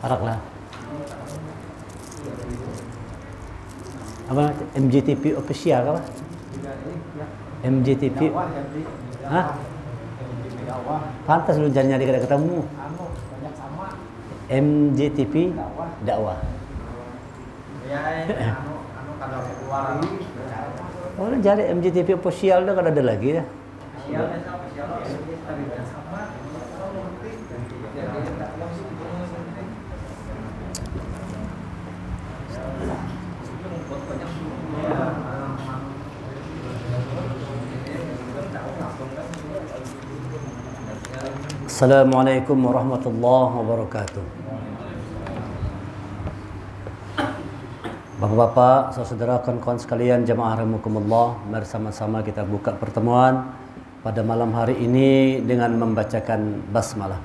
Arak lah. Apa MJTP official apa? MJTP. Hah? Pantas lu jangan nyari kada ketemu. MJTP dakwah. Oh, cari MJTP official dah kada ada lagi ya. Assalamualaikum warahmatullahi wabarakatuh. Bapak-bapak, saudara, kawan-kawan sekalian, jamaah rahimakumullah, mari sama-sama kita buka pertemuan pada malam hari ini dengan membacakan basmalah.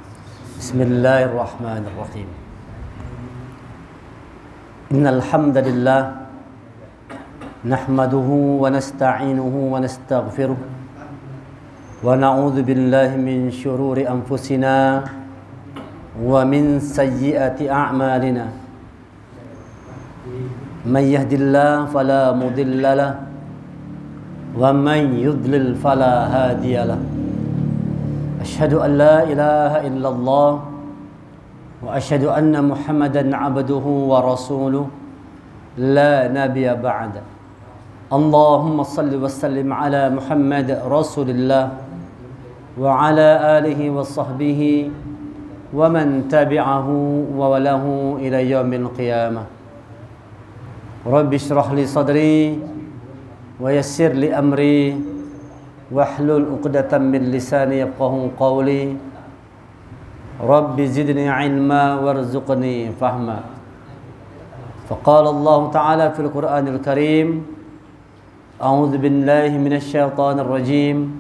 Bismillahirrahmanirrahim. Innal hamdalillah nahmaduhu wa nasta'inuhu wa nastaghfiruh wa na'udzu billahi min syururi anfusina wa min sayyiati a'malina. Man yahdihillahu fala mudilla lahu wa man yudlil fala hadiya lahu. Asyhadu an la ilaha illallah wa asyhadu anna Muhammadan 'abduhu wa rasuluh la nabiyya ba'da. Allahumma shalli wa sallim ala Muhammad rasulillah wa ala alihi wa sahbihi wa man tabi'ahu wa walahu ila yaumil qiyamah. Rabbi shrah li sadri wa yassir li amri wahlul 'uqdatam min lisani yafqahu qawli. Rabbi zidni ilma warzuqni fahma. Faqala Allah Ta'ala fil Qur'anil Karim, a'udzu billahi minasy syaithanir rajim.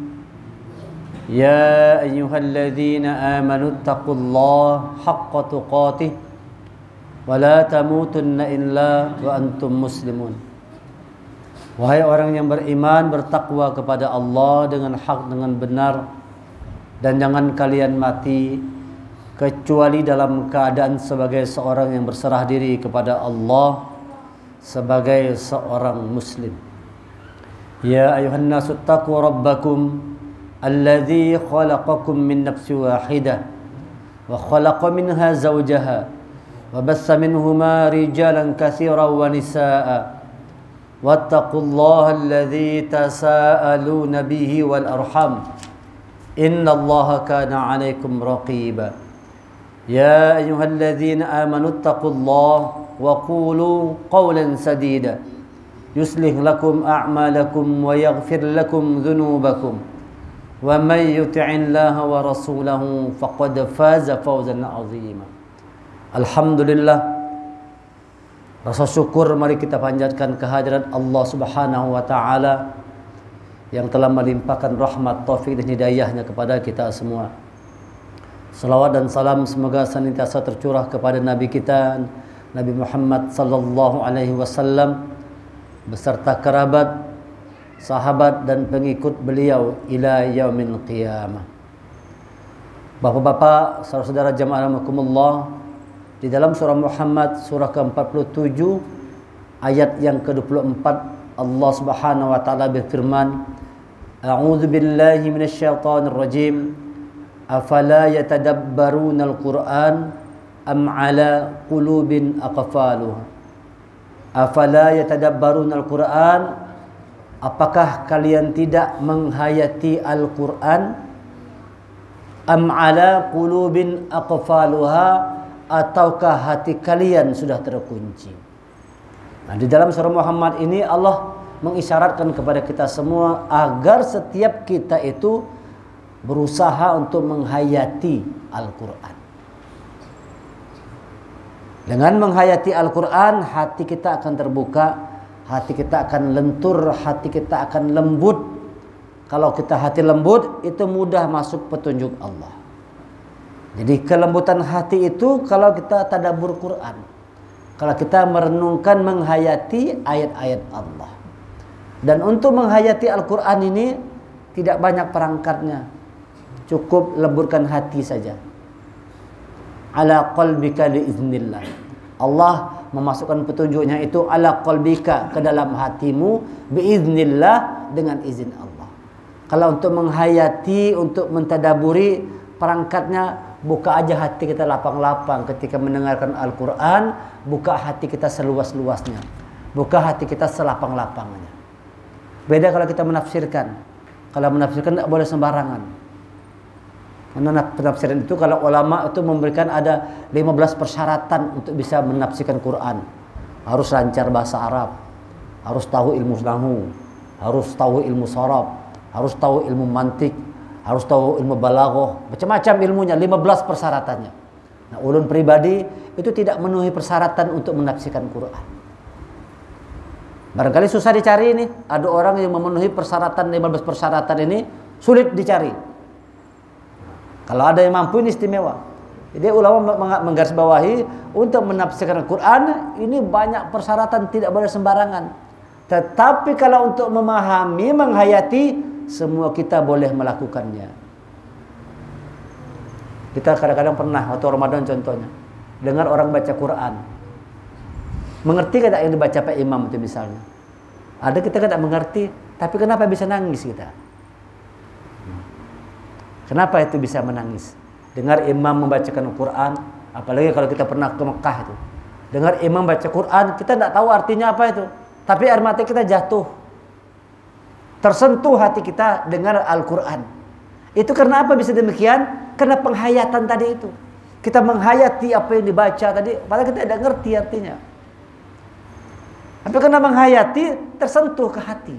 Ya ayyuhalladzina amanu taqullaha haqqa tuqatih wa la tamutunna illa wa antum muslimun. Wahai orang yang beriman, bertakwa kepada Allah dengan hak, dengan benar, dan jangan kalian mati kecuali dalam keadaan sebagai seorang yang berserah diri kepada Allah, sebagai seorang muslim. Ya ayuhan nasu taqu rabbakum alladzi khalaqakum min nafsin wahidah wa khalaqa minha zawjaha wa bassa minhuma rijalan katsiran wa nisaa'a wattaqullaha alladzi tasaaluna bihi wal arham innallaha kana 'alaikum raqiba. Ya ayyuhalladzina amanu taqullaha wa qulu qawlan sadida yuslih lakum a'malakum wa yaghfir lakum dhunubakum wa may yuti'illaha wa rasulahu faqad faza fawzan 'azima. Alhamdulillah, rasa syukur mari kita panjatkan kehadirat Allah Subhanahu wa taala yang telah melimpahkan rahmat, taufik dan hidayahnya kepada kita semua. Salawat dan salam semoga senantiasa tercurah kepada Nabi kita Nabi Muhammad sallallahu alaihi wasallam beserta kerabat, sahabat dan pengikut beliau ila yaumil qiyamah. Bapak-bapak, saudara-saudara jamaah rahimakumullah, di dalam surah Muhammad surah ke-47 ayat yang ke-24 Allah Subhanahu wa taala berfirman, A'udzu billahi minasyaitonir rajim. Afala yatadabbarunal Qur'an am ala qulubin aqfaluha. Afala yatadabbarunal Qur'an, apakah kalian tidak menghayati Al-Qur'an? Am ala qulubin aqfaluha, ataukah hati kalian sudah terkunci? Nah, di dalam surah Muhammad ini Allah mengisyaratkan kepada kita semua agar setiap kita itu berusaha untuk menghayati Al-Quran. Dengan menghayati Al-Quran, hati kita akan terbuka, hati kita akan lentur, hati kita akan lembut. Kalau kita hati lembut, itu mudah masuk petunjuk Allah. Jadi kelembutan hati itu kalau kita tadabbur Quran, kalau kita merenungkan, menghayati ayat-ayat Allah. Dan untuk menghayati Al-Quran ini tidak banyak perangkatnya. cukup lemburkan hati saja. Ala qalbika biiznillah. Allah memasukkan petunjuknya itu ala qalbika, ke dalam hatimu, biiznillah, dengan izin Allah. Kalau untuk menghayati, untuk mentadaburi, perangkatnya buka aja hati kita lapang-lapang ketika mendengarkan Al-Quran. Buka hati kita seluas-luasnya, buka hati kita selapang-lapangnya. Beda kalau kita menafsirkan. Kalau menafsirkan tidak boleh sembarangan. Karena penafsiran itu, kalau ulama itu memberikan ada 15 persyaratan untuk bisa menafsirkan Quran. Harus lancar bahasa Arab, harus tahu ilmu nahwu, harus tahu ilmu sharaf, harus tahu ilmu mantik, harus tahu ilmu balaghah, macam-macam ilmunya, 15 persyaratannya. Nah, ulun pribadi itu tidak memenuhi persyaratan untuk menafsirkan Quran. Barangkali susah dicari ini. Ada orang yang memenuhi persyaratan 15 persyaratan ini, sulit dicari. Kalau ada yang mampu, ini istimewa. Jadi ulama menggarisbawahi untuk menafsirkan Al-Quran ini banyak persyaratan, tidak boleh sembarangan. Tetapi kalau untuk memahami, menghayati, semua kita boleh melakukannya. Kita kadang-kadang pernah waktu Ramadan contohnya dengar orang baca Quran. Mengerti tidak yang dibaca Pak Imam itu misalnya? Ada kita tidak mengerti, tapi kenapa bisa nangis kita? Kenapa itu bisa menangis? Dengar imam membacakan Al-Quran, apalagi kalau kita pernah ke Mekah itu. Dengar imam baca Quran, kita tidak tahu artinya apa itu. Tapi air mata kita jatuh. Tersentuh hati kita dengar Al-Quran. Itu karena apa bisa demikian? Karena penghayatan tadi itu. Kita menghayati apa yang dibaca tadi, padahal kita tidak ngerti artinya. Tapi karena menghayati, tersentuh ke hati.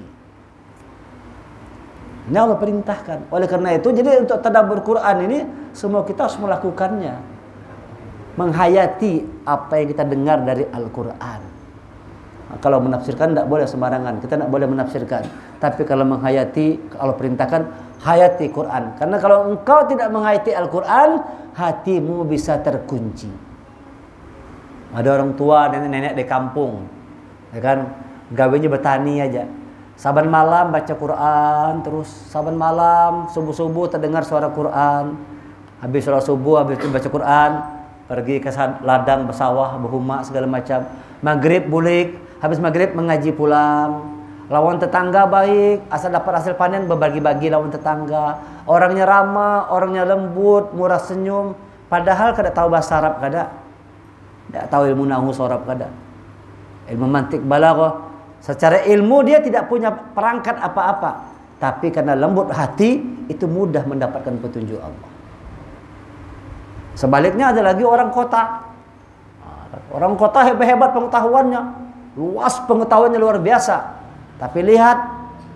Ini Allah perintahkan. Oleh karena itu, jadi untuk tadabbur Quran ini semua kita harus melakukannya. Menghayati apa yang kita dengar dari Al-Quran. Nah, kalau menafsirkan tidak boleh sembarangan. Kita tidak boleh menafsirkan. Tapi kalau menghayati, Allah perintahkan hayati Quran. Karena kalau engkau tidak menghayati Al-Quran, hatimu bisa terkunci. Ada orang tua, nenek-nenek di kampung, ya kan, gawenya bertani aja. Saban malam baca Quran terus, saban malam subuh-subuh terdengar suara Quran. Habis sholat subuh, habis itu baca Quran, pergi ke ladang bersawah, berhuma segala macam. Maghrib bulik, habis maghrib mengaji pulang. Lawan tetangga baik, asal dapat hasil panen berbagi-bagi lawan tetangga. Orangnya ramah, orangnya lembut, murah senyum. Padahal kada tahu bahasa Arab, kada. Tidak tahu ilmu nahwu sharaf, kada. Ilmu mantik balaghah. Secara ilmu dia tidak punya perangkat apa-apa, tapi karena lembut hati itu mudah mendapatkan petunjuk Allah. Sebaliknya ada lagi orang kota. Orang kota hebat-hebat pengetahuannya, luas pengetahuannya luar biasa. Tapi lihat,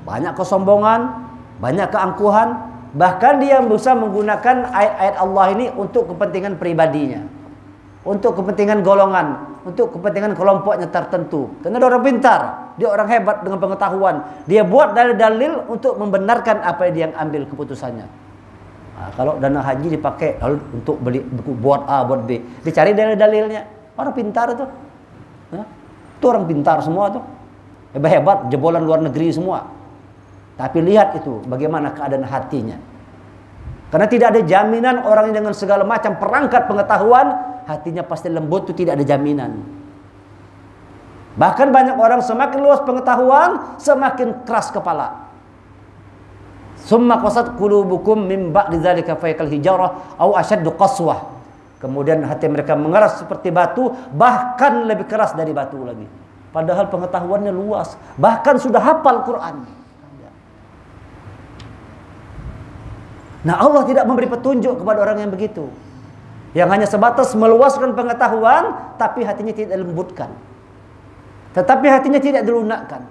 banyak kesombongan, banyak keangkuhan, bahkan dia bisa menggunakan ayat-ayat Allah ini untuk kepentingan pribadinya, untuk kepentingan golongan, untuk kepentingan kelompoknya tertentu. Karena dia orang pintar, dia orang hebat dengan pengetahuan. Dia buat dalil-dalil untuk membenarkan apa yang dia ambil keputusannya. Nah, kalau dana haji dipakai lalu untuk beli buku buat A, buat B, dicari dalil-dalilnya. Orang pintar itu. Nah, itu orang pintar semua tuh. Hebat-hebat, jebolan luar negeri semua. Tapi lihat itu bagaimana keadaan hatinya. Karena tidak ada jaminan orang yang dengan segala macam perangkat pengetahuan, hatinya pasti lembut, itu tidak ada jaminan. Bahkan banyak orang semakin luas pengetahuan, semakin keras kepala. Summa qasat qulubukum min ba'di dzalika fayakal hijarah aw ashaddu qaswah. Kemudian hati mereka mengeras seperti batu, bahkan lebih keras dari batu lagi. Padahal pengetahuannya luas, bahkan sudah hafal Quran. Nah, Allah tidak memberi petunjuk kepada orang yang begitu, yang hanya sebatas meluaskan pengetahuan, tapi hatinya tidak dilembutkan, tetapi hatinya tidak dilunakkan.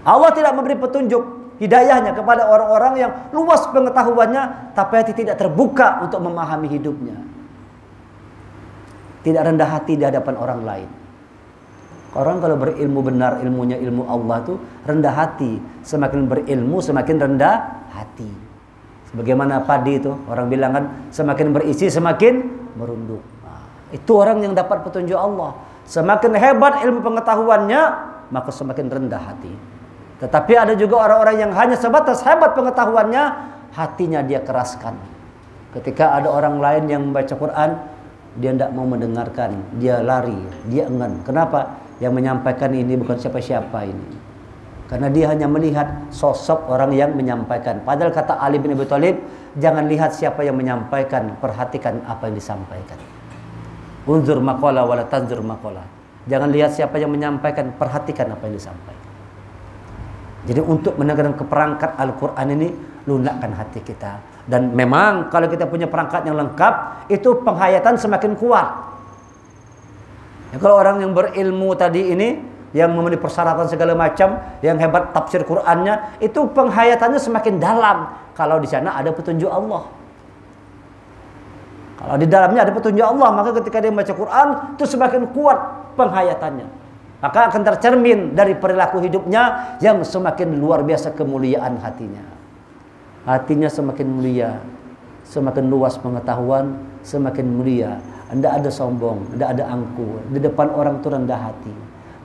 Allah tidak memberi petunjuk hidayahnya kepada orang-orang yang luas pengetahuannya, tapi hati tidak terbuka untuk memahami hidupnya. Tidak rendah hati di hadapan orang lain. Orang kalau berilmu benar, ilmunya ilmu Allah itu rendah hati. Semakin berilmu, semakin rendah hati. Sebagaimana padi itu, orang bilang kan, semakin berisi, semakin merunduk. Nah, itu orang yang dapat petunjuk Allah. Semakin hebat ilmu pengetahuannya, maka semakin rendah hati. Tetapi ada juga orang-orang yang hanya sebatas hebat pengetahuannya, hatinya dia keraskan. Ketika ada orang lain yang membaca Quran, dia tidak mau mendengarkan, dia lari, dia enggan. Kenapa? Yang menyampaikan ini bukan siapa-siapa ini. Karena dia hanya melihat sosok orang yang menyampaikan. Padahal kata Ali bin Abi Thalib, jangan lihat siapa yang menyampaikan, perhatikan apa yang disampaikan. Unzur maqala wala tanzur maqala. Jangan lihat siapa yang menyampaikan, perhatikan apa yang disampaikan. Jadi untuk mendengarkan keperangkat Al-Quran ini, lunakkan hati kita. Dan memang kalau kita punya perangkat yang lengkap, itu penghayatan semakin kuat. Ya, kalau orang yang berilmu tadi ini, yang memenuhi persyaratan segala macam, yang hebat tafsir Qur'annya, itu penghayatannya semakin dalam. Kalau di sana ada petunjuk Allah. Kalau di dalamnya ada petunjuk Allah, maka ketika dia membaca Quran, itu semakin kuat penghayatannya. Maka akan tercermin dari perilaku hidupnya yang semakin luar biasa kemuliaan hatinya. Hatinya semakin mulia, semakin luas pengetahuan, semakin mulia. Tidak ada sombong, tidak ada angkuh. Di depan orang itu rendah hati.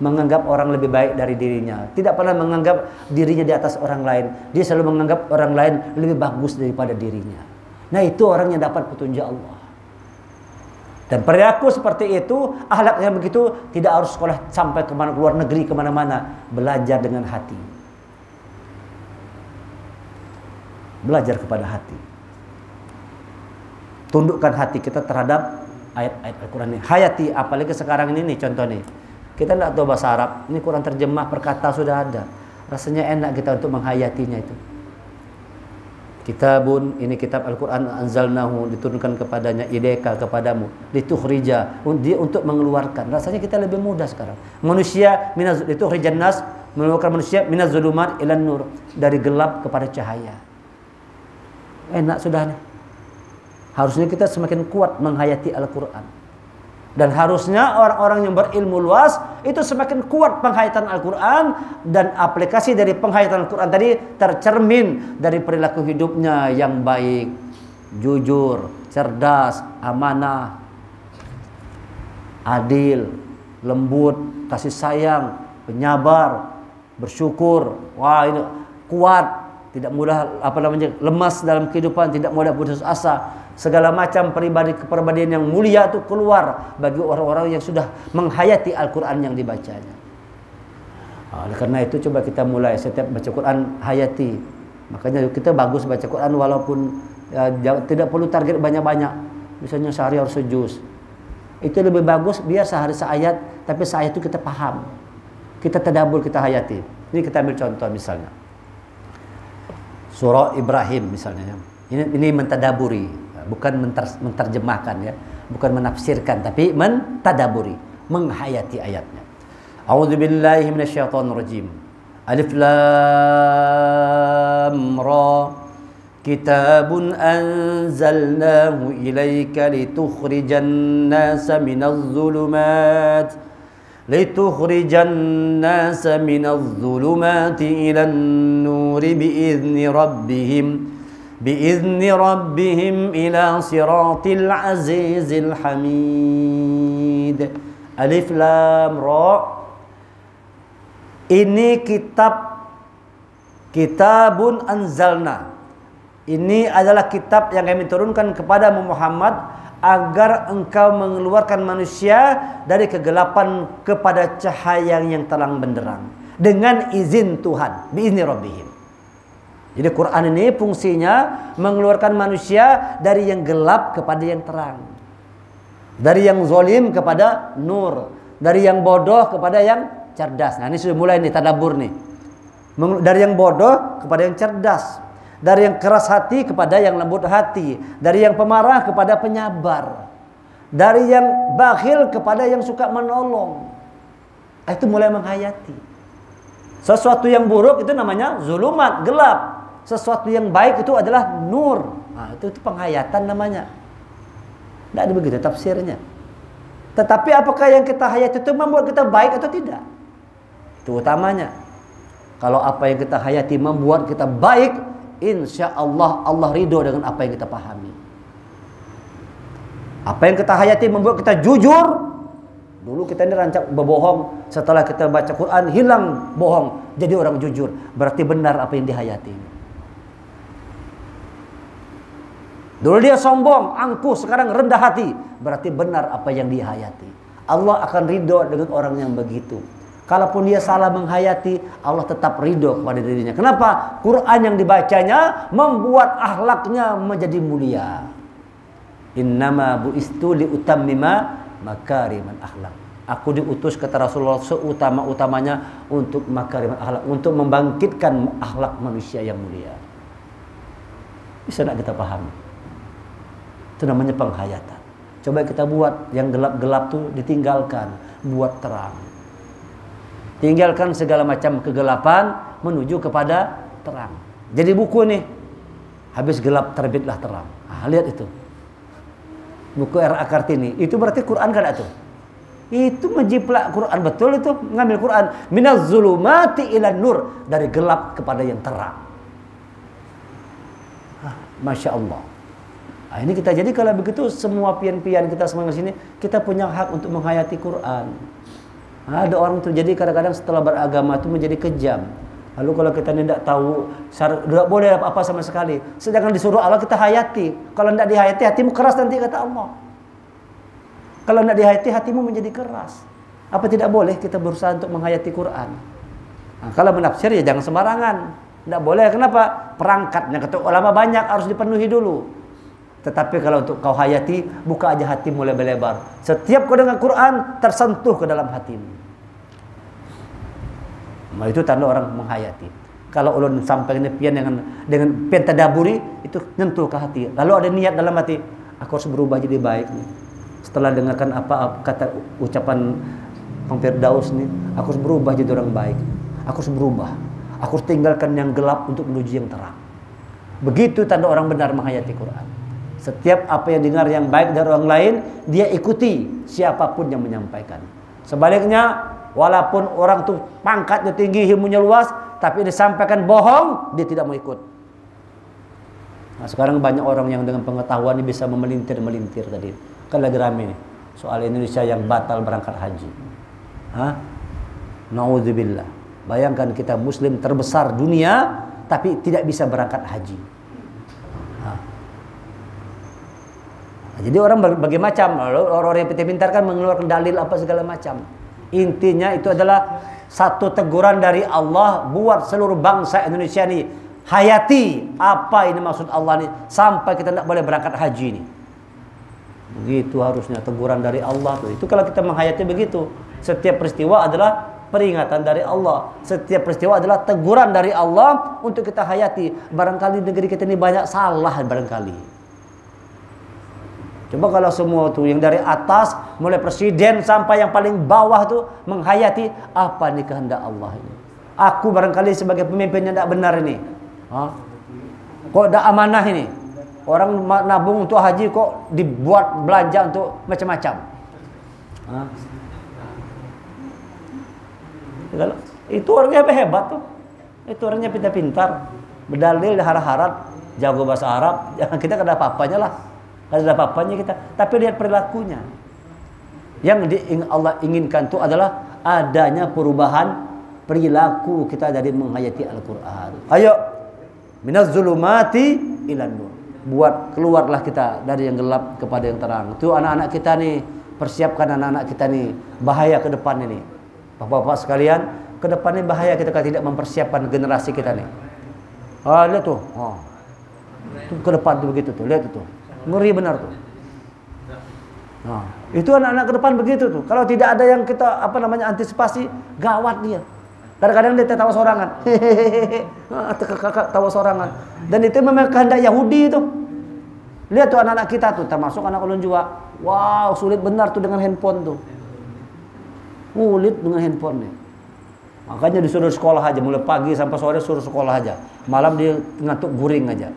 Menganggap orang lebih baik dari dirinya. Tidak pernah menganggap dirinya di atas orang lain. Dia selalu menganggap orang lain lebih bagus daripada dirinya. Nah, itu orang yang dapat petunjuk Allah. Dan perilaku seperti itu, akhlak yang begitu, tidak harus sekolah sampai kemana, luar negeri, kemana-mana. Belajar dengan hati. Belajar kepada hati. Tundukkan hati kita terhadap ayat-ayat Al-Quran ini. Hayati, apalagi sekarang ini nih, contoh nih. Kita tidak tahu bahasa Arab, ini Quran terjemah perkata sudah ada. Rasanya enak kita untuk menghayatinya itu. Kitabun, ini kitab Al-Quran, anzalnahu, diturunkan kepadanya, ilaika, kepadamu, litukhrija, dia untuk mengeluarkan. Rasanya kita lebih mudah sekarang. Manusia litukhrijan nas, mengeluarkan manusia minaz zulumat ilan nur, dari gelap kepada cahaya. Enak sudah nih. Harusnya kita semakin kuat menghayati Al-Quran. Dan harusnya orang-orang yang berilmu luas itu semakin kuat penghayatan Al-Quran, dan aplikasi dari penghayatan Al-Quran tadi tercermin dari perilaku hidupnya yang baik, jujur, cerdas, amanah, adil, lembut, kasih sayang, penyabar, bersyukur. Wah, ini kuat, tidak mudah lemas dalam kehidupan, tidak mudah putus asa. Segala macam kepribadian yang mulia itu keluar bagi orang-orang yang sudah menghayati Al-Quran yang dibacanya. Oleh karena itu coba kita mulai setiap baca Quran hayati. Makanya kita bagus baca Quran walaupun tidak perlu target banyak-banyak. Misalnya sehari harus sejuz. Itu lebih bagus biar sehari seayat, tapi seayat itu kita paham. Kita tadabbur, kita hayati. Ini kita ambil contoh misalnya. Surah Ibrahim misalnya. Ini mentadaburi. Bukan menterjemahkan ya, bukan menafsirkan, tapi mentadaburi, menghayati ayatnya. A'udzubillahi minasyaitonirrajim. Alif lam ra. Kitabun anzalnahu ilaika litukhrijan nasa minaz zulumati ilan nuri biizni rabbihim ila siratil azizil hamid. Alif lam ra. Ini kitabun anzalna. Ini adalah kitab yang kami turunkan kepada Muhammad agar engkau mengeluarkan manusia dari kegelapan kepada cahaya yang terang benderang dengan izin Tuhan, biizni rabbihim. Jadi Quran ini fungsinya mengeluarkan manusia dari yang gelap kepada yang terang. Dari yang zalim kepada nur. Dari yang bodoh kepada yang cerdas. Nah ini sudah mulai nih tadabbur nih. Dari yang bodoh kepada yang cerdas. Dari yang keras hati kepada yang lembut hati. Dari yang pemarah kepada penyabar. Dari yang bakhil kepada yang suka menolong. Itu mulai menghayati. Sesuatu yang buruk itu namanya zulumat, gelap. Sesuatu yang baik itu adalah nur. Nah, itu penghayatan namanya. Tidak ada begitu tafsirnya. Tetapi apakah yang kita hayati itu membuat kita baik atau tidak? Itu utamanya. Kalau apa yang kita hayati membuat kita baik, insya Allah Allah ridho dengan apa yang kita pahami. Apa yang kita hayati membuat kita jujur. Dulu kita ini rancak berbohong. Setelah kita baca Quran hilang bohong. Jadi orang jujur. Berarti benar apa yang dihayati. Dulu dia sombong, angkuh, sekarang rendah hati. Berarti benar apa yang dia hayati. Allah akan ridho dengan orang yang begitu. Kalaupun dia salah menghayati, Allah tetap ridho kepada dirinya. Kenapa? Quran yang dibacanya membuat akhlaknya menjadi mulia. Innama bu'istu liutammima makariman akhlak. Aku diutus kata Rasulullah seutama-utamanya untuk makariman akhlak, untuk membangkitkan akhlak manusia yang mulia. Bisa tidak kita pahami? Itu namanya penghayatan. Coba kita buat yang gelap-gelap tuh ditinggalkan, buat terang. Tinggalkan segala macam kegelapan menuju kepada terang. Jadi buku nih, habis gelap terbitlah terang. Nah, lihat itu. Buku R.A. Kartini, itu berarti Quran kan itu? Itu menjiplak Quran, betul itu, ngambil Quran. Minaz zulumati ilan nur, dari gelap kepada yang terang. Masya Allah. Nah, ini kita jadi kalau begitu semua pian-pian kita semua di sini kita punya hak untuk menghayati Quran. Nah, ada orang tuh jadi kadang-kadang setelah beragama itu menjadi kejam. Lalu kalau kita tidak tahu, tidak boleh apa-apa sama sekali. Sedangkan disuruh Allah kita hayati. Kalau tidak dihayati hatimu keras nanti kata Allah. Kalau tidak dihayati hatimu menjadi keras. Apa tidak boleh kita berusaha untuk menghayati Quran? Nah, kalau menafsir ya jangan sembarangan. Tidak boleh. Kenapa? Perangkatnya kata ulama banyak harus dipenuhi dulu. Tetapi kalau untuk kau hayati, buka aja hatimu lebar-lebar. Setiap kau dengar Quran, tersentuh ke dalam hatimu. Nah, itu tanda orang menghayati. Kalau ulun sampai ini pian dengan pian tadaburi, itu nyentuh ke hati. Lalu ada niat dalam hati, aku harus berubah jadi baik nih. Setelah dengarkan apa kata ucapan Bang Firdaus nih, aku harus berubah jadi orang baik. Aku harus berubah. Aku harus tinggalkan yang gelap untuk menuju yang terang. Begitu tanda orang benar menghayati Quran. Setiap apa yang dengar yang baik dari orang lain, dia ikuti siapapun yang menyampaikan. Sebaliknya, walaupun orang itu pangkatnya tinggi, ilmunya luas, tapi disampaikan bohong, dia tidak mau ikut. Nah, sekarang banyak orang yang dengan pengetahuan ini bisa memelintir-melintir tadi. Kan lagi rame nih, soal Indonesia yang batal berangkat haji. Hah? Na'udzubillah. Bayangkan kita muslim terbesar dunia, tapi tidak bisa berangkat haji. Jadi orang berbagai macam, orang-orang yang pintar kan mengeluarkan dalil apa segala macam. Intinya itu adalah satu teguran dari Allah buat seluruh bangsa Indonesia ini. Hayati apa ini maksud Allah ini sampai kita tidak boleh berangkat haji ini. Begitu harusnya teguran dari Allah tuh. Itu kalau kita menghayati begitu. Setiap peristiwa adalah peringatan dari Allah. Setiap peristiwa adalah teguran dari Allah untuk kita hayati. Barangkali negeri kita ini banyak salah barangkali. Coba kalau semua tuh yang dari atas mulai presiden sampai yang paling bawah tuh menghayati apa nih kehendak Allah ini. Aku barangkali sebagai pemimpinnya tidak benar ini. Kok tidak amanah ini? Orang nabung untuk haji kok dibuat belanja untuk macam-macam. Itu orangnya hebat tuh. Itu orangnya pintar-pintar, berdalil, harap-harap, jago bahasa Arab. Jangan kita kada apa-apanya lah. Ada apa-apanya kita, tapi lihat perilakunya. Yang Allah inginkan itu adalah adanya perubahan perilaku kita dari menghayati Al-Quran. Ayo, minaz zulumati ilan nur. Buat keluarlah kita dari yang gelap kepada yang terang. Itu anak-anak kita nih, persiapkan anak-anak kita nih, bahaya ke depan ini. Bapak-bapak sekalian, ke depan ini bahaya kita kalau tidak mempersiapkan generasi kita nih. Lihat tuh, itu ke depan tuh begitu tuh, lihat itu. Ngeri benar tuh. Nah, itu anak-anak ke depan begitu tuh. Kalau tidak ada yang kita antisipasi, gawat dia. Kadang-kadang dia tawa sorangan. Tawa sorangan. Dan itu memang kehendak Yahudi itu. Lihat tuh anak-anak kita tuh, termasuk anak ulun juga. Wow, sulit benar tuh dengan handphone tuh. Sulit dengan handphone nih. Makanya disuruh sekolah aja, mulai pagi sampai sore suruh sekolah aja. Malam dia ngantuk guring aja.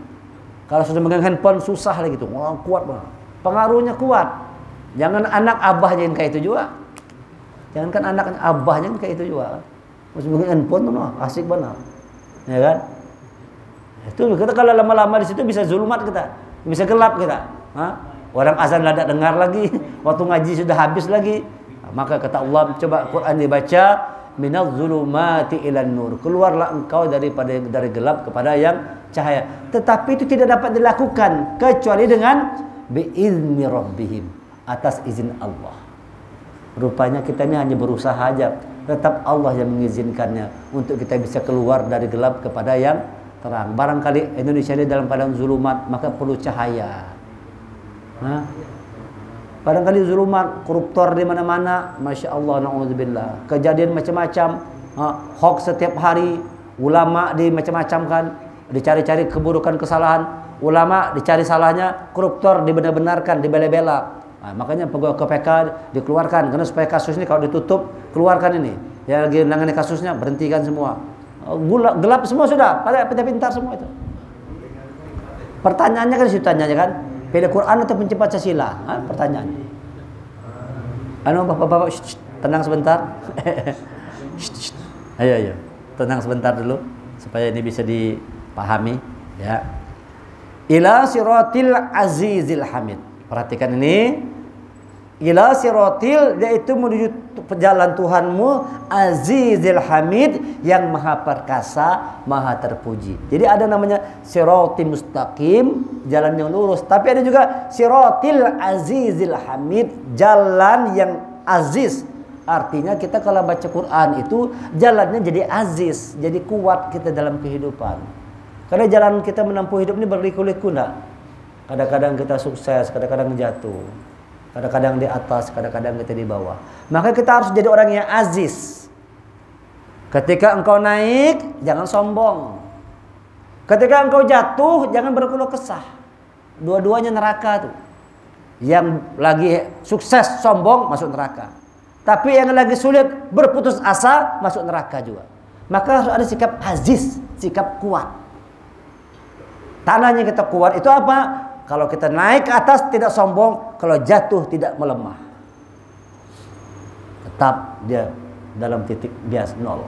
Kalau sudah megang handphone susah lagi tuh. Wah, kuat banget. Pengaruhnya kuat. Jangan anak abahnya yang kayak itu juga. Jangan kan anak abahnya yang kayak itu juga. Masih megang handphone tuh, asik benar. Ya kan? Itu kita kalau lama-lama di situ bisa zulumat kita. Bisa gelap kita. Orang azan tidak dengar lagi. Waktu ngaji sudah habis lagi. Maka kata Allah, coba Quran dibaca, minadz zulumati ilan nur. Keluarlah engkau dari gelap kepada yang cahaya. Tetapi itu tidak dapat dilakukan kecuali dengan biizni rabbihim, atas izin Allah. Rupanya kita ini hanya berusaha aja. Tetap Allah yang mengizinkannya untuk kita bisa keluar dari gelap kepada yang terang. Barangkali Indonesia ini dalam keadaan zulumat, maka perlu cahaya. Barangkali zulumat, koruptor di mana-mana, masya Allah, naudzubillah. Kejadian macam-macam, hoax setiap hari, ulama dimacam-macam kan, dicari-cari keburukan kesalahan, ulama dicari salahnya, koruptor dibenar-benarkan, dibela-bela. Makanya pegawai KPK dikeluarkan, karena supaya kasus ini kalau ditutup, keluarkan ini. Yang lagi menangani kasusnya, berhentikan semua. Gelap semua sudah, pada pintar semua itu. Pertanyaannya kan situ tanyanya kan, pilih Quran atau pencipta Pancasila? Pertanyaannya. Bapak-bapak, tenang sebentar. Ayo, tenang sebentar dulu supaya ini bisa dipahami. Ya. Ila siratil azizil hamid. Perhatikan ini. Ila siratil, yaitu menuju jalan Tuhanmu azizil hamid, yang maha perkasa, maha terpuji. Jadi ada namanya siratil mustaqim, jalan yang lurus, tapi ada juga siratil azizil hamid, jalan yang aziz. Artinya kita kalau baca Quran itu jalannya jadi aziz, jadi kuat kita dalam kehidupan. Karena jalan kita menempuh hidup ini berliku-liku enggak? Kadang-kadang kita sukses, kadang-kadang jatuh. Kadang-kadang di atas, kadang-kadang kita di bawah. Maka kita harus jadi orang yang aziz. Ketika engkau naik, jangan sombong. Ketika engkau jatuh, jangan berkeluh kesah. Dua-duanya neraka tuh. Yang lagi sukses sombong masuk neraka. Tapi yang lagi sulit berputus asa masuk neraka juga. Maka harus ada sikap aziz, sikap kuat. Tandanya kita kuat itu apa? Kalau kita naik ke atas tidak sombong, kalau jatuh tidak melemah. Tetap dia dalam titik bias nol.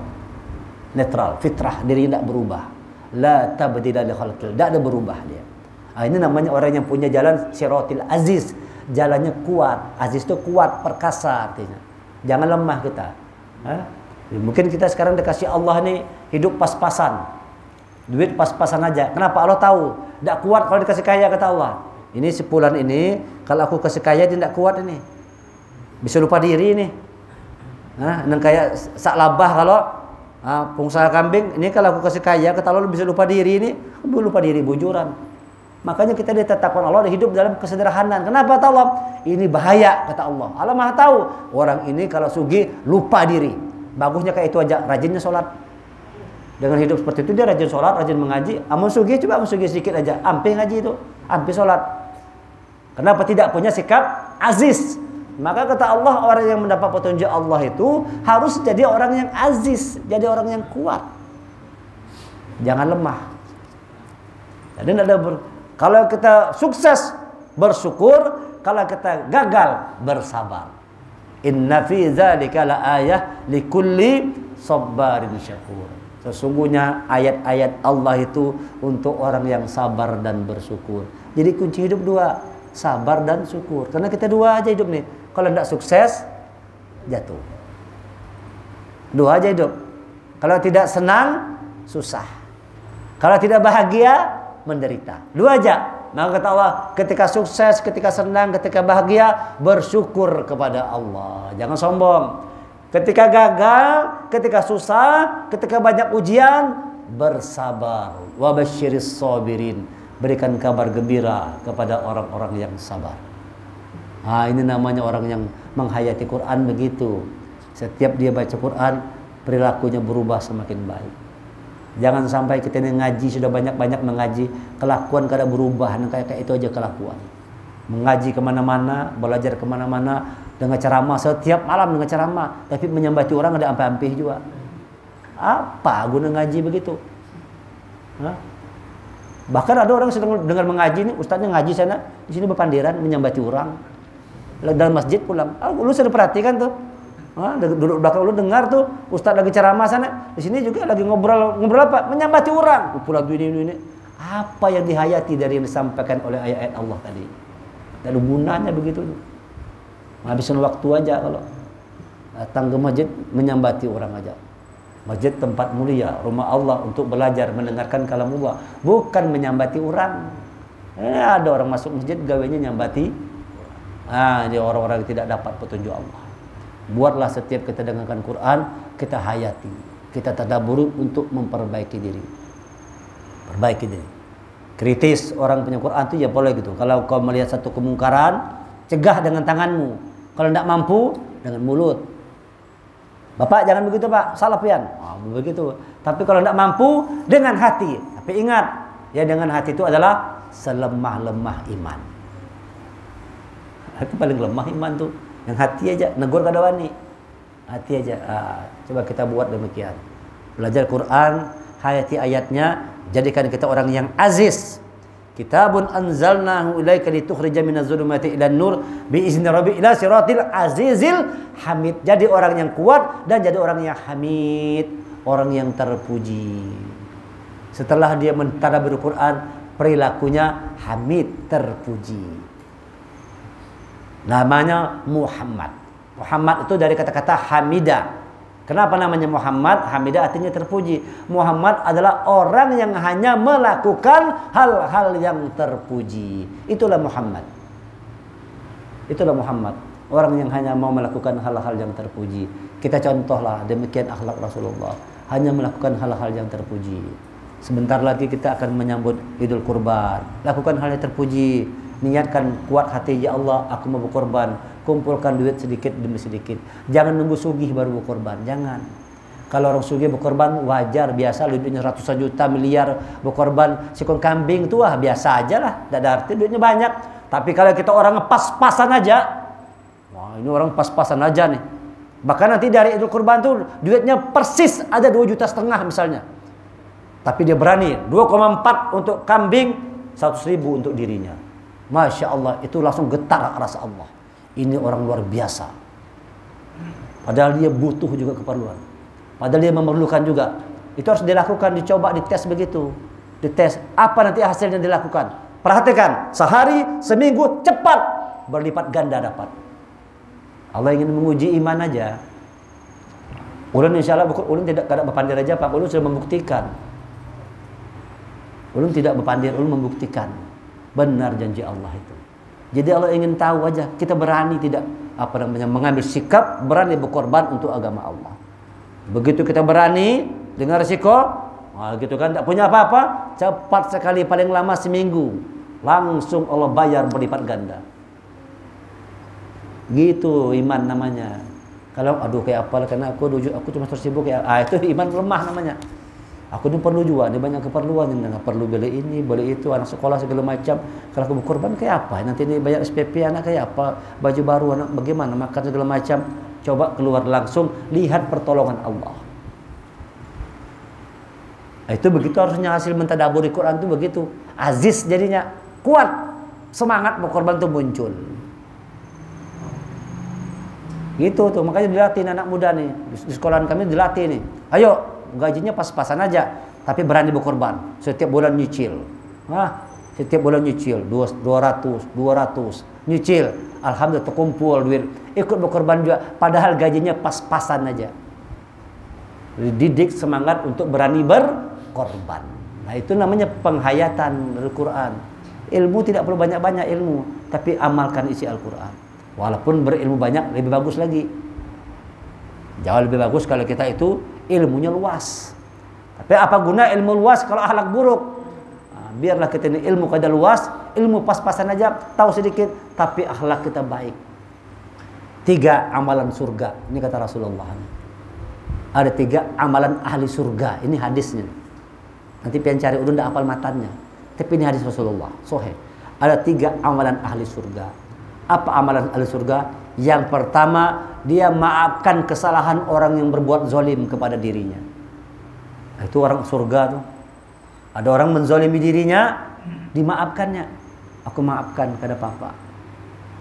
Netral, fitrah, diri tidak berubah. La tabdila li khalqil, tidak ada berubah dia. Ini namanya orang yang punya jalan siratil aziz. Jalannya kuat. Aziz itu kuat, perkasa artinya. Jangan lemah kita. Mungkin kita sekarang dikasih Allah nih hidup pas-pasan. Duit pas-pasan aja. Kenapa? Allah tahu. Tidak kuat kalau dikasih kaya, kata Allah. Ini sebulan ini, kalau aku kasih kaya dia tidak kuat ini. Bisa lupa diri ini. Dan kayak sak labah kalau pengusaha kambing. Ini kalau aku kasih kaya, kata Allah bisa lupa diri ini. Lupa diri, bujuran. Makanya kita ditetapkan Allah hidup dalam kesederhanaan. Kenapa kata Allah? Ini bahaya, kata Allah. Allah maha tahu. Orang ini kalau sugih lupa diri. Bagusnya kayak itu aja, rajinnya sholat. Dengan hidup seperti itu dia rajin sholat, rajin mengaji. Amun sugih, coba amun sugih sedikit aja, ampe ngaji itu, ampe sholat. Kenapa tidak punya sikap aziz? Maka kata Allah, orang yang mendapat petunjuk Allah itu harus jadi orang yang aziz, jadi orang yang kuat. Jangan lemah. Jadi kalau kita sukses bersyukur, kalau kita gagal bersabar. Inna fi dzalika la ayah likulli sabarin syakur. Sesungguhnya ayat-ayat Allah itu untuk orang yang sabar dan bersyukur. Jadi kunci hidup dua, sabar dan syukur. Karena kita dua aja hidup nih. Kalau tidak sukses, jatuh. Dua aja hidup. Kalau tidak senang, susah. Kalau tidak bahagia, menderita. Dua aja. Maka kata Allah, ketika sukses, ketika senang, ketika bahagia, bersyukur kepada Allah. Jangan sombong. Ketika gagal, ketika susah, ketika banyak ujian, bersabar. Wa basyiris sabirin. Berikan kabar gembira kepada orang-orang yang sabar. Ini namanya orang yang menghayati Quran begitu. Setiap dia baca Quran, perilakunya berubah semakin baik. Jangan sampai kita ini ngaji, sudah banyak-banyak mengaji, kelakuan kada berubah, kayak itu aja kelakuan. Mengaji kemana-mana, belajar kemana-mana, dengan ceramah, setiap malam dengan ceramah, tapi menyambati orang ada ampe-ampe juga. Apa guna ngaji begitu? Bahkan ada orang sedang dengar mengaji nih, ustaznya ngaji sana, di sini berpandiran menyambati orang. Dalam masjid pulang. Lu sudah perhatikan tuh. Duduk belakang lu dengar tuh ustaz lagi ceramah sana, di sini juga lagi ngobrol apa? Menyambati orang. Pulang ini. Apa yang dihayati dari yang disampaikan oleh ayat-ayat Allah tadi? Dan gunanya begitu. Menghabiskan waktu aja kalau. Datang ke masjid menyambati orang aja. Masjid tempat mulia, rumah Allah untuk belajar mendengarkan kalamullah, bukan menyambati orang. Ada orang masuk masjid gawainya nyambati. Dia orang-orang yang tidak dapat petunjuk Allah. Buatlah setiap kita dengarkan Quran, kita hayati, kita tadabburi untuk memperbaiki diri. Perbaiki diri. Kritis orang punya Quran itu ya boleh gitu. Kalau kau melihat satu kemungkaran, cegah dengan tanganmu. Kalau tidak mampu, dengan mulut. Bapak jangan begitu Pak, salah pian. Begitu. Tapi kalau tidak mampu, dengan hati. Tapi ingat, ya dengan hati itu adalah selemah-lemah iman. Itu paling lemah iman tuh. Yang hati aja, negur kada wani. Hati aja. Coba kita buat demikian. Belajar Quran, hayati ayatnya, jadikan kita orang yang aziz. Kitabun anzalnahu ilaika litukhrijan minaz zulumati ilan nur biizni rabbi ila siratil azizil hamid. Jadi orang yang kuat dan jadi orang yang hamid, orang yang terpuji. Setelah dia mentadabbur Quran, perilakunya hamid, terpuji. Namanya Muhammad. Muhammad itu dari kata-kata hamidah. Kenapa namanya Muhammad? Hamidah artinya terpuji. Muhammad adalah orang yang hanya melakukan hal-hal yang terpuji. Itulah Muhammad. Itulah Muhammad. Orang yang hanya mau melakukan hal-hal yang terpuji. Kita contohlah demikian akhlak Rasulullah. Hanya melakukan hal-hal yang terpuji. Sebentar lagi kita akan menyambut Idul Kurban. Lakukan hal yang terpuji. Niatkan kuat hati, ya Allah, aku mau berkorban. Kumpulkan duit sedikit demi sedikit. Jangan nunggu sugih baru berkorban. Jangan. Kalau orang sugih berkorban wajar, biasa. Duitnya ratusan juta, miliar berkorban. Sikon kambing itu biasa aja lah. Tidak ada arti duitnya banyak. Tapi kalau kita orang pas-pasan aja. Wah, ini orang pas-pasan aja nih. Bahkan nanti dari Idul Kurban tuh duitnya persis ada 2,5 juta misalnya. Tapi dia berani 2,4 untuk kambing, 100.000 untuk dirinya. Masya Allah, itu langsung getar rasa Allah. Ini orang luar biasa. Padahal dia butuh juga keperluan. Padahal dia memerlukan juga. Itu harus dilakukan, dicoba, dites begitu. Dites, apa nanti hasilnya dilakukan. Perhatikan, sehari, seminggu, cepat. Berlipat ganda dapat. Allah ingin menguji iman aja. Ulun insya Allah, ulun tidak berpandir aja Pak. Ulun sudah membuktikan. Ulun tidak berpandir, ulun membuktikan. Benar janji Allah itu. Jadi Allah ingin tahu aja, kita berani tidak mengambil sikap, berani berkorban untuk agama Allah. Begitu kita berani dengan resiko, gitu kan, tak punya apa-apa, cepat sekali, paling lama seminggu, langsung Allah bayar berlipat ganda. Gitu iman namanya. Kalau aduh kayak apa, karena aku cuma tersibuk ya, itu iman lemah namanya. Aku ini perlu juga, ini banyak keperluan, nggak perlu beli ini, beli itu, anak sekolah segala macam. Kalau aku berkorban kayak apa? Nanti ini bayar SPP anak kayak apa? Baju baru anak bagaimana? Makan segala macam. Coba keluar langsung, lihat pertolongan Allah. Nah, itu begitu harusnya hasil mentadabburi Quran itu begitu. Aziz jadinya, kuat, semangat berkorban itu muncul. Gitu tuh, makanya dilatih anak muda nih. Di sekolahan kami dilatih nih. Ayo, gajinya pas-pasan aja, tapi berani berkorban. Setiap bulan nyicil. Setiap bulan nyicil 200 nyicil. Alhamdulillah terkumpul duit. Ikut berkorban juga, padahal gajinya pas-pasan aja. Dididik semangat untuk berani berkorban. Nah, itu namanya penghayatan Al-Quran. Ilmu tidak perlu banyak-banyak ilmu, tapi amalkan isi Al-Quran. Walaupun berilmu banyak lebih bagus lagi. Jauh lebih bagus kalau kita itu ilmunya luas. Tapi apa guna ilmu luas kalau akhlak buruk? Biarlah kita ini ilmu kada luas, ilmu pas-pasan aja, tahu sedikit, tapi akhlak kita baik. 3 amalan surga. Ini kata Rasulullah. Ada 3 amalan ahli surga. Ini hadisnya. Nanti pian cari udah ndak hafal matanya. Tapi ini hadis Rasulullah. Sahih. Ada 3 amalan ahli surga. Apa amalan ahli surga? Yang pertama, dia maafkan kesalahan orang yang berbuat zalim kepada dirinya. Itu orang surga tuh. Ada orang menzalimi dirinya, dimaafkannya. Aku maafkan kada apa-apa.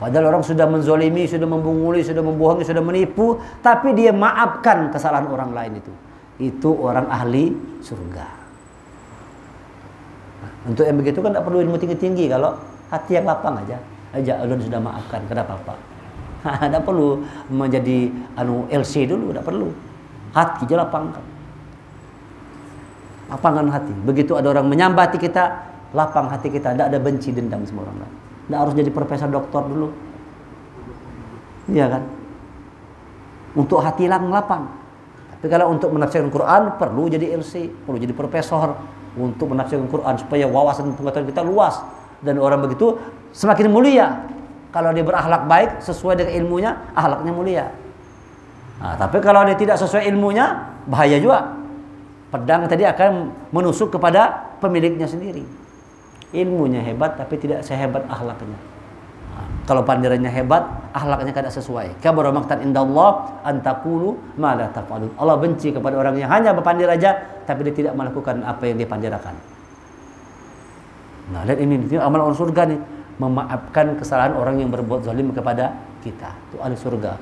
Padahal orang sudah menzalimi, sudah membunguli, sudah membohongi, sudah menipu, tapi dia maafkan kesalahan orang lain itu. Itu orang ahli surga. Nah, untuk yang begitu kan tidak perlu ilmu tinggi-tinggi, kalau hati yang lapang aja. Allah sudah maafkan, kada apa-apa. Tidak perlu menjadi LC dulu, tidak perlu. Hati aja lapangkan. Lapangkan hati. Begitu ada orang menyambati kita, lapang hati kita. Tidak ada benci dendam sama orang lain. Tidak harus jadi profesor doktor dulu. Iya kan? Untuk hati lapang. Tapi kalau untuk menafsirkan Quran perlu jadi LC, perlu jadi profesor untuk menafsirkan Quran supaya wawasan pengetahuan kita luas, dan orang begitu semakin mulia. Kalau dia berakhlak baik sesuai dengan ilmunya, akhlaknya mulia. Nah, tapi kalau dia tidak sesuai ilmunya, bahaya juga. Pedang tadi akan menusuk kepada pemiliknya sendiri. Ilmunya hebat tapi tidak sehebat akhlaknya. Nah, kalau pandirannya hebat, akhlaknya tidak sesuai. Kabura maqtan indallah an taqulu ma la taf'alun. Allah benci kepada orang yang hanya berpandir aja tapi dia tidak melakukan apa yang dia pandirakan. Nah, lihat ini amal orang surga nih, memaafkan kesalahan orang yang berbuat zalim kepada kita. Itu ahli surga.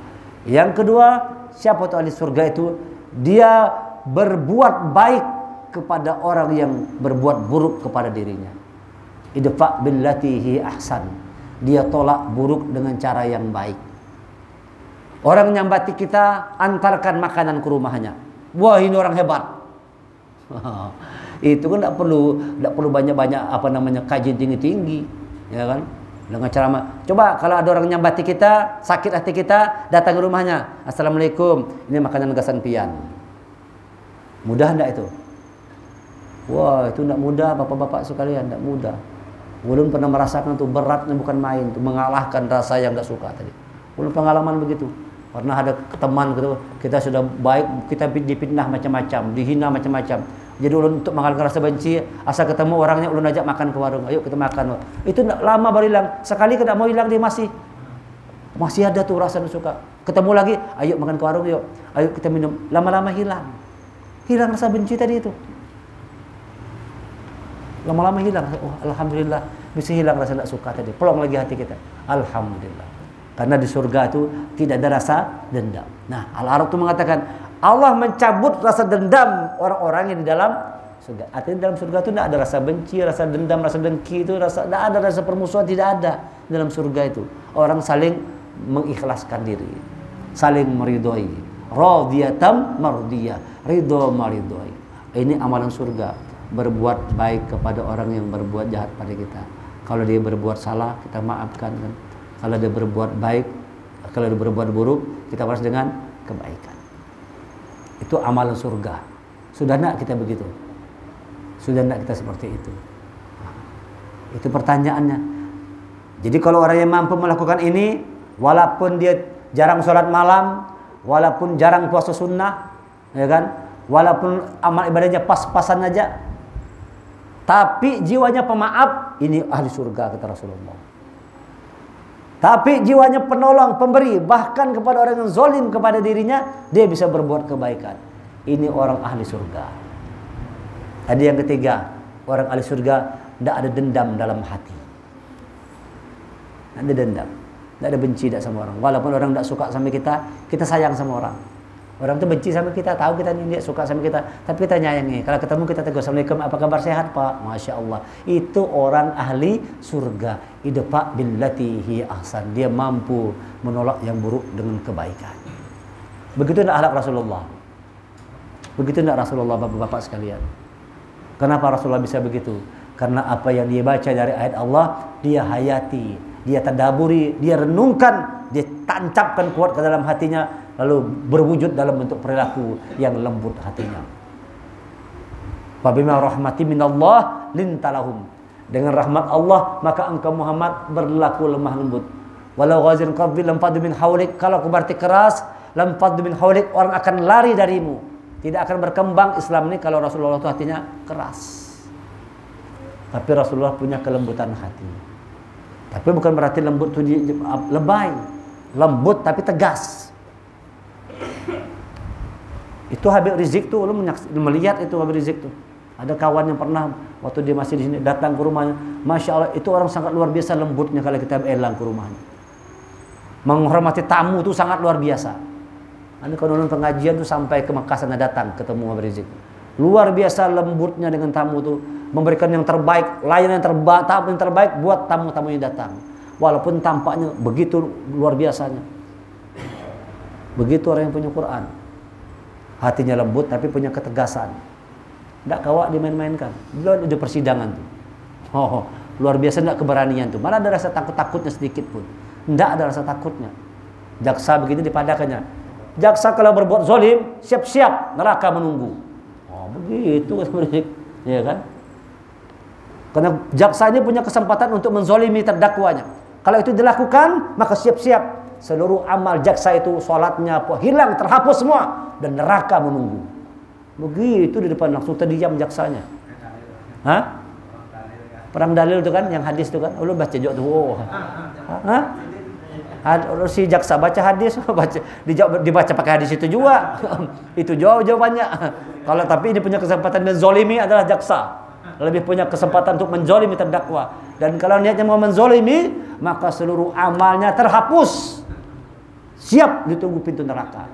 Yang kedua, siapa itu ahli surga itu? Dia berbuat baik kepada orang yang berbuat buruk kepada dirinya. Idfa billati hi ahsan. Dia tolak buruk dengan cara yang baik. Orang nyambati kita, antarkan makanan ke rumahnya. Wah, ini orang hebat. Itu kan tidak perlu banyak-banyak kajian tinggi-tinggi, ya kan? Dengan cara coba kalau ada orang nyambati kita, sakit hati kita, datang ke rumahnya. Assalamualaikum, ini makanan gasan pian. Mudah enggak itu? Wah, itu enggak mudah, bapak-bapak sekalian, enggak mudah. Belum pernah merasakan tuh beratnya, bukan main, tuh mengalahkan rasa yang enggak suka tadi. Belum pengalaman begitu. Pernah ada teman gitu, kita sudah baik, kita dipitnah macam-macam, dihina macam-macam. Jadi ulun untuk mengalahkan rasa benci, asal ketemu orangnya ulun ajak makan ke warung, ayo kita makan. Itu lama baru hilang. Sekali tidak mau hilang dia masih ada tuh rasa suka. Ketemu lagi, ayo makan ke warung yuk. Ayo kita minum. Lama-lama hilang. Hilang rasa benci tadi itu. Lama-lama hilang. Oh, alhamdulillah bisa hilang rasa tidak suka tadi. Pelong lagi hati kita. Alhamdulillah. Karena di surga itu tidak ada rasa dendam. Nah, Al-Araf itu mengatakan Allah mencabut rasa dendam orang-orang yang di dalam surga. Artinya dalam surga itu tidak ada rasa benci, rasa dendam, rasa dengki itu, tidak ada rasa permusuhan, tidak ada dalam surga itu. Orang saling mengikhlaskan diri, saling meridhoi. Radiyatam mardiyah, ridho maridhoi. Ini amalan surga. Berbuat baik kepada orang yang berbuat jahat pada kita. Kalau dia berbuat salah, kita maafkan kan. Kalau dia berbuat baik, kalau dia berbuat buruk, kita balas dengan kebaikan. Itu amalan surga. Sudah nak kita begitu? Sudah nak kita seperti itu? Itu pertanyaannya. Jadi kalau orang yang mampu melakukan ini, walaupun dia jarang sholat malam, walaupun jarang puasa sunnah, ya kan? Walaupun amal ibadahnya pas-pasan aja, tapi jiwanya pemaaf, ini ahli surga kata Rasulullah. Tapi jiwanya penolong, pemberi, bahkan kepada orang yang zalim kepada dirinya, dia bisa berbuat kebaikan. Ini orang ahli surga. Ada yang ketiga, orang ahli surga tidak ada dendam dalam hati. Tidak ada dendam, tidak ada benci sama orang. Walaupun orang tidak suka sama kita, kita sayang sama orang. Orang itu benci sama kita, tahu kita ini suka sama kita, tapi kita nyayangi. Kalau ketemu kita tegur, Assalamualaikum, apa kabar, sehat Pak? Masya Allah. Itu orang ahli surga. Idfa billati hi ahsan. Dia mampu menolak yang buruk dengan kebaikan. Begitu tidak akhlak Rasulullah. Begitu tidak Rasulullah, bapak-bapak sekalian. Kenapa Rasulullah bisa begitu? Karena apa yang dia baca dari ayat Allah, dia hayati, dia tadaburi, dia renungkan, dia tancapkan kuat ke dalam hatinya, lalu berwujud dalam bentuk perilaku yang lembut hatinya. Fabima rahmati minallah lintalahum. Dengan rahmat Allah maka engkau Muhammad berlaku lemah lembut. Walau ghazin qabil lam fadu min haulik. Kalau aku berarti keras, lam fadu min haulik, orang akan lari darimu. Tidak akan berkembang Islam ini kalau Rasulullah itu hatinya keras. Tapi Rasulullah punya kelembutan hati. Tapi bukan berarti lembut itu lebay. Lembut tapi tegas. Itu Habib Rizik tuh, lu melihat itu Habib Rizik tuh. Ada kawan yang pernah waktu dia masih di sini datang ke rumahnya, Masya Allah, itu orang sangat luar biasa lembutnya kalau kita elang ke rumahnya. Menghormati tamu tuh sangat luar biasa. Ini kalau nonton pengajian tuh sampai ke Mekah sana datang ketemu Habib Rizik. Luar biasa lembutnya dengan tamu tuh, memberikan yang terbaik, layanan yang terbaik buat tamu-tamu yang datang. Walaupun tampaknya begitu luar biasanya. Begitu orang yang punya Quran. Hatinya lembut tapi punya ketegasan. Tidak kawak dimain-mainkan. Belum di persidangan tuh. Oh, luar biasa tidak keberanian tuh. Malah ada rasa takut-takutnya sedikit pun. Tidak ada rasa takutnya. Jaksa begitu dipadakannya. Jaksa kalau berbuat zolim, siap-siap neraka menunggu. Oh, begitu ya kan? Karena jaksa ini punya kesempatan untuk menzolimi terdakwanya. Kalau itu dilakukan, maka siap-siap seluruh amal jaksa itu, sholatnya hilang, terhapus semua, dan neraka menunggu. Begitu di depan langsung terdiam jaksanya. Hah? Perang dalil itu kan, yang hadis itu kan, lu baca juga tuh. Oh. Hah? Si jaksa baca hadis, dibaca pakai hadis itu juga. Itu jawabannya. Kalau tapi ini punya kesempatan menzolimi adalah jaksa. Lebih punya kesempatan untuk menzolimi terdakwa. Dan kalau niatnya mau menzolimi, maka seluruh amalnya terhapus. Siap ditunggu pintu neraka.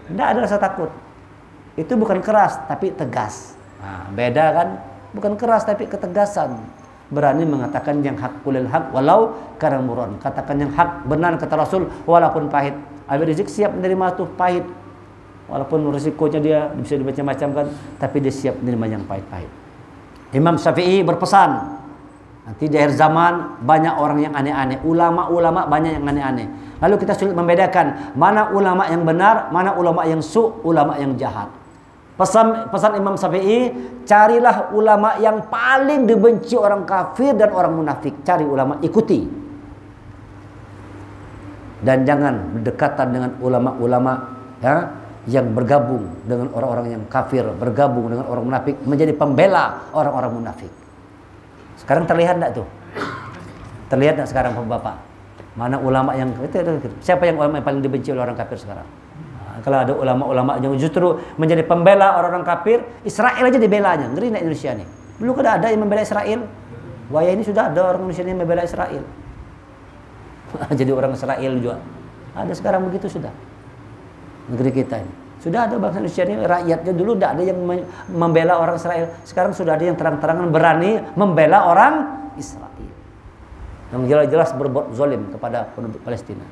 Tidak ada rasa takut. Itu bukan keras tapi tegas. Nah, beda kan? Bukan keras tapi ketegasan. Berani mengatakan yang hak kulil hak walau karena muron. Katakan yang hak benar kata Rasul walaupun pahit. Habib Rizik siap menerima tuh pahit. Walaupun risikonya dia bisa macam-macam kan, tapi dia siap menerima yang pahit-pahit. Imam Syafi'i berpesan, nanti di akhir zaman banyak orang yang aneh-aneh, ulama-ulama banyak yang aneh-aneh. Lalu kita sulit membedakan mana ulama yang benar, mana ulama yang ulama yang jahat. Pesan Imam Syafi'i, carilah ulama yang paling dibenci orang kafir dan orang munafik. Cari ulama, ikuti. Dan jangan berdekatan dengan ulama-ulama ya, yang bergabung dengan orang-orang yang kafir, bergabung dengan orang munafik, menjadi pembela orang-orang munafik. Sekarang terlihat enggak tuh? Terlihat enggak sekarang Bapak? Mana ulama yang siapa yang ulama yang paling dibenci oleh orang kafir sekarang? Nah, kalau ada ulama-ulama yang justru menjadi pembela orang-orang kafir, Israel aja dibelanya. Ngeri enggak Indonesia nih? Dulu kan ada yang membela Israel. Wah, ini sudah ada orang Indonesia yang membela Israel. Jadi orang Israel juga. Ada sekarang begitu sudah. Negeri kita ini sudah ada bangsa Indonesia ini, rakyatnya dulu tidak ada yang membela orang Israel. Sekarang sudah ada yang terang-terangan berani membela orang Israel yang jelas-jelas berbuat zalim kepada penduduk Palestina.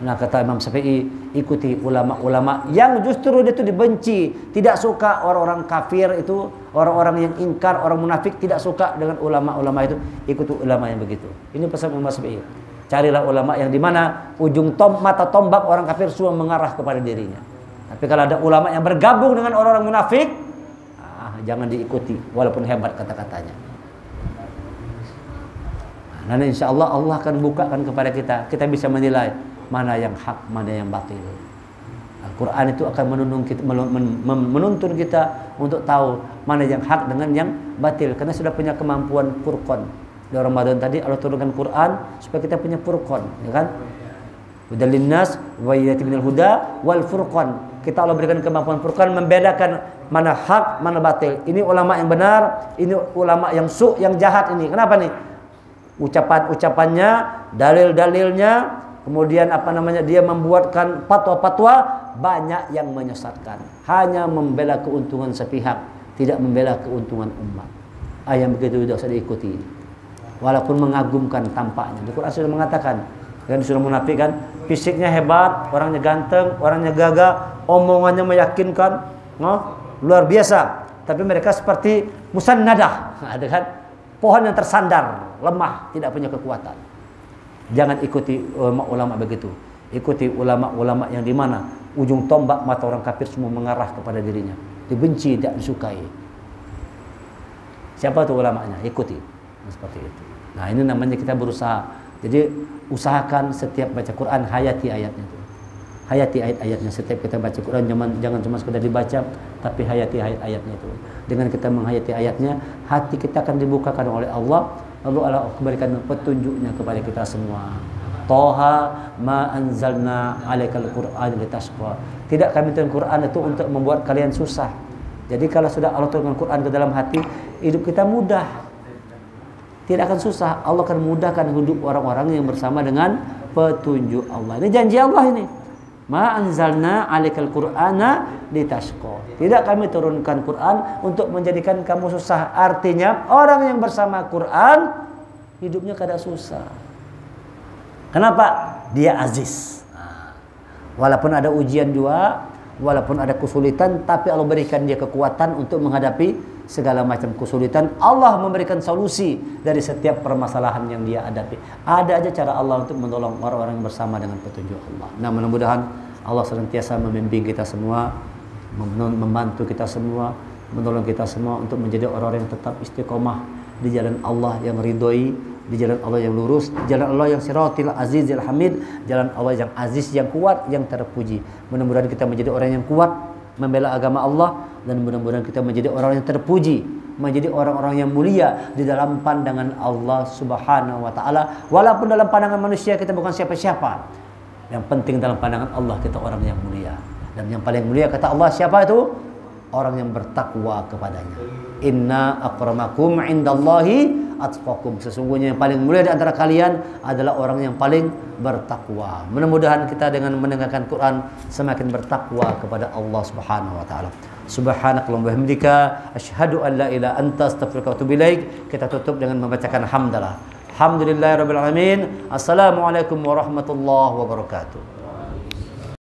Nah, kata Imam Syafi'i, ikuti ulama-ulama yang justru dia itu dibenci, tidak suka orang-orang kafir itu, orang-orang yang ingkar, orang munafik, tidak suka dengan ulama-ulama itu. Ikuti ulama yang begitu. Ini pesan Imam Syafi'i. Carilah ulama yang di mana ujung mata tombak orang kafir semua mengarah kepada dirinya. Tapi kalau ada ulama yang bergabung dengan orang-orang munafik, jangan diikuti walaupun hebat kata-katanya. Nanti insya Allah Allah akan bukakan kepada kita. Kita bisa menilai mana yang hak, mana yang batil. Al-Quran itu akan menuntun kita untuk tahu mana yang hak dengan yang batil. Karena sudah punya kemampuan Furqan. Di Ramadan tadi Allah turunkan Quran supaya kita punya Furqan, ya kan? Hudal linnas wa bayyinatin minal huda wal furqan. Kita Allah berikan kemampuan Furqan membedakan mana hak, mana batil. Ini ulama yang benar, ini ulama yang yang jahat ini. Kenapa nih? Ucapan-ucapannya, dalil-dalilnya, kemudian apa namanya? Dia membuatkan fatwa-fatwa banyak yang menyesatkan. Hanya membela keuntungan sepihak, tidak membela keuntungan umat. Yang begitu tidak usah diikuti. Walaupun mengagumkan tampaknya. Di Quran sudah mengatakan, kan sudah munafik kan, fisiknya hebat, orangnya ganteng, orangnya gagah, omongannya meyakinkan, luar biasa. Tapi mereka seperti musannadah, ada kan? Pohon yang tersandar, lemah, tidak punya kekuatan. Jangan ikuti ulama-ulama begitu. Ikuti ulama-ulama yang di mana ujung tombak mata orang kafir semua mengarah kepada dirinya. Dibenci, tidak disukai. Siapa tuh ulamanya? Ikuti. Seperti itu. Nah, ini namanya kita berusaha. Jadi usahakan setiap baca Quran hayati ayatnya itu. Hayati ayat-ayatnya. Setiap kita baca Quran jangan cuma sekedar dibaca, tapi hayati ayat-ayatnya itu. Dengan kita menghayati ayatnya, hati kita akan dibukakan oleh Allah. Lalu Allah berikan petunjuknya kepada kita semua. Toha ma anzalna alaikal Qur'an litashqa. Tidak kami turunkan Quran itu untuk membuat kalian susah. Jadi kalau sudah Allah turunkan Quran ke dalam hati, hidup kita mudah. Tidak akan susah. Allah akan mudahkan hidup orang-orang yang bersama dengan petunjuk Allah. Ini janji Allah ini. Ma anzalna alaikal Qur'ana litashqa. Tidak kami turunkan Quran untuk menjadikan kamu susah. Artinya orang yang bersama Quran hidupnya kada susah. Kenapa? Dia aziz. Walaupun ada ujian juga, walaupun ada kesulitan, tapi Allah berikan dia kekuatan untuk menghadapi segala macam kesulitan. Allah memberikan solusi dari setiap permasalahan yang dia hadapi. Ada aja cara Allah untuk menolong orang-orang yang bersama dengan petunjuk Allah. Nah, mudah-mudahan Allah senantiasa membimbing kita semua, membantu kita semua, menolong kita semua untuk menjadi orang-orang yang tetap istiqomah di jalan Allah yang ridhoi, di jalan Allah yang lurus, di jalan Allah yang siratil azizil hamid, jalan Allah yang aziz, yang kuat, yang terpuji. Mudah-mudahan kita menjadi orang yang kuat membela agama Allah, dan mudah-mudahan kita menjadi orang yang terpuji, menjadi orang-orang yang mulia di dalam pandangan Allah Subhanahu wa taala. Walaupun dalam pandangan manusia kita bukan siapa-siapa, yang penting dalam pandangan Allah kita orang yang mulia. Dan yang paling mulia kata Allah siapa itu? Orang yang bertakwa kepadanya. Inna akramakum indallahi atqakum. Sesungguhnya yang paling mulia di antara kalian adalah orang yang paling bertakwa. Mudah-mudahan kita dengan mendengarkan Quran semakin bertakwa kepada Allah Subhanahu wa taala. Subhanakallahumma wa bihamdika asyhadu an la ilaha anta astaghfiruka wa atubu ilaik. Kita tutup dengan membacakan hamdalah. Alhamdulillahirabbil alamin. Assalamualaikum warahmatullahi wabarakatuh.